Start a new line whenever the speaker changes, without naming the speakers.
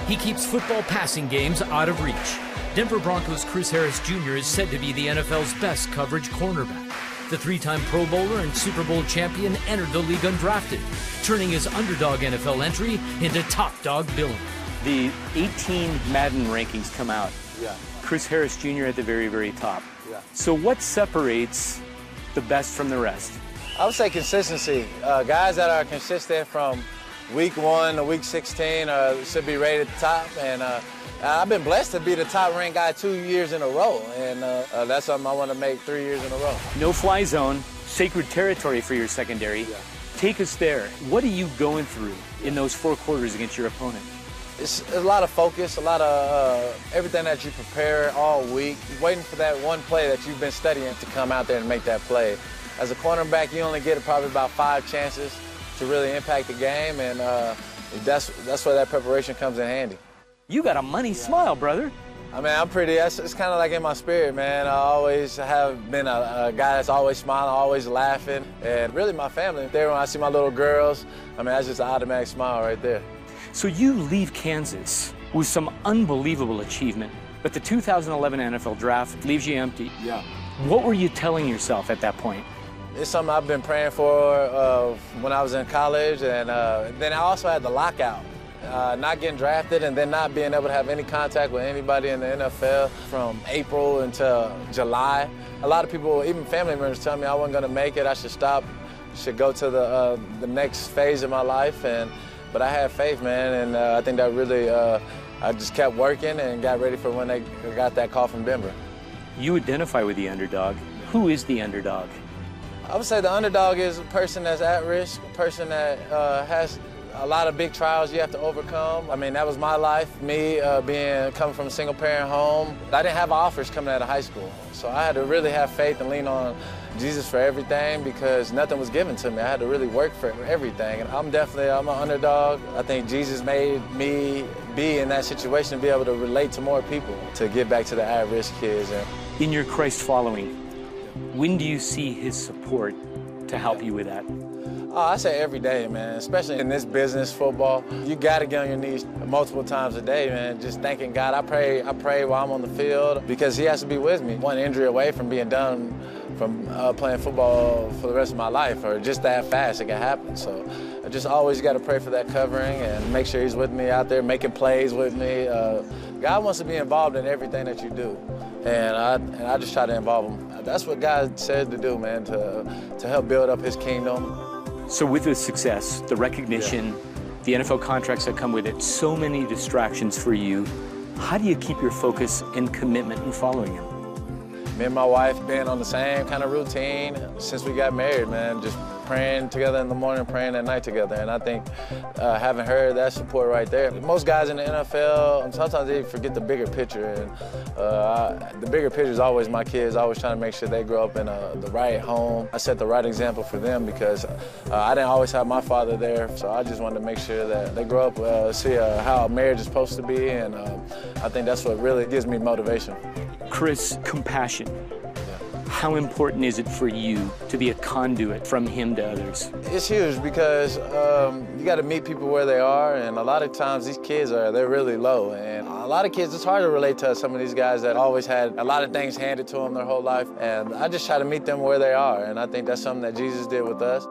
He keeps football passing games out of reach. Denver Broncos' Chris Harris Jr. is said to be the NFL's best coverage cornerback. The three-time Pro Bowler and Super Bowl champion entered the league undrafted, turning his underdog NFL entry into top dog billing.
The 18 Madden rankings come out.
Yeah.
Chris Harris Jr. at the very, very top.
Yeah.
So what separates the best from the rest?
I would say consistency. Guys that are consistent from week 1 to week 16 should be rated at the top. And I've been blessed to be the top-ranked guy 2 years in a row. And that's something I want to make 3 years in a row.
No-fly zone, sacred territory for your secondary.
Yeah.
Take us there. What are you going through in those 4 quarters against your opponent?
It's a lot of focus, a lot of everything that you prepare all week, waiting for that one play that you've been studying to come out there and make that play. As a cornerback, you only get probably about 5 chances to really impact the game, and that's where that preparation comes in handy.
You got a money smile, brother.
I mean, it's kind of like in my spirit, man. I always have been a guy that's always smiling, always laughing, and really my family. There, when I see my little girls, I mean, that's just an automatic smile right there.
So you leave Kansas with some unbelievable achievement, but the 2011 NFL Draft leaves you empty.
Yeah.
What were you telling yourself at that point?
It's something I've been praying for when I was in college, and then I also had the lockout. Not getting drafted and then not being able to have any contact with anybody in the NFL from April until July. A lot of people, even family members, tell me I wasn't going to make it, I should stop, should go to the next phase of my life. But I had faith, man, and I think that really, I just kept working and got ready for when they got that call from Denver.
You identify with the underdog. Who is the underdog?
I would say the underdog is a person that's at risk, a person that has a lot of big trials you have to overcome. I mean, that was my life, me coming from a single-parent home. I didn't have offers coming out of high school, so I had to really have faith and lean on Jesus for everything because nothing was given to me. I had to really work for everything. And I'm an underdog. I think Jesus made me be in that situation to be able to relate to more people, to get back to the at-risk kids.
In your Christ following, when do you see his support to help you with that?
Oh, I say every day, man, especially in this business, football. You got to get on your knees multiple times a day, man, just thanking God. I pray while I'm on the field because he has to be with me. One injury away from being done from playing football for the rest of my life, or just that fast it can happen. So I just always got to pray for that covering and make sure he's with me out there, making plays with me. God wants to be involved in everything that you do, and I just try to involve him. That's what God said to do, man, to help build up his kingdom.
So with the success, the recognition, the NFL contracts that come with it, so many distractions for you, how do you keep your focus and commitment in following him?
Me and my wife been on the same kind of routine since we got married, man. Just praying together in the morning, praying at night together. And I think having her, that support right there. Most guys in the NFL, sometimes they forget the bigger picture. And the bigger picture is always my kids. I always trying to make sure they grow up in the right home. I set the right example for them because I didn't always have my father there. So I just wanted to make sure that they grow up, see how marriage is supposed to be. And I think that's what really gives me motivation.
Chris, compassion. How important is it for you to be a conduit from him to others?
It's huge because you got to meet people where they are, and a lot of times these kids they're really low, and a lot of kids, it's hard to relate to some of these guys that always had a lot of things handed to them their whole life, and I just try to meet them where they are, and I think that's something that Jesus did with us.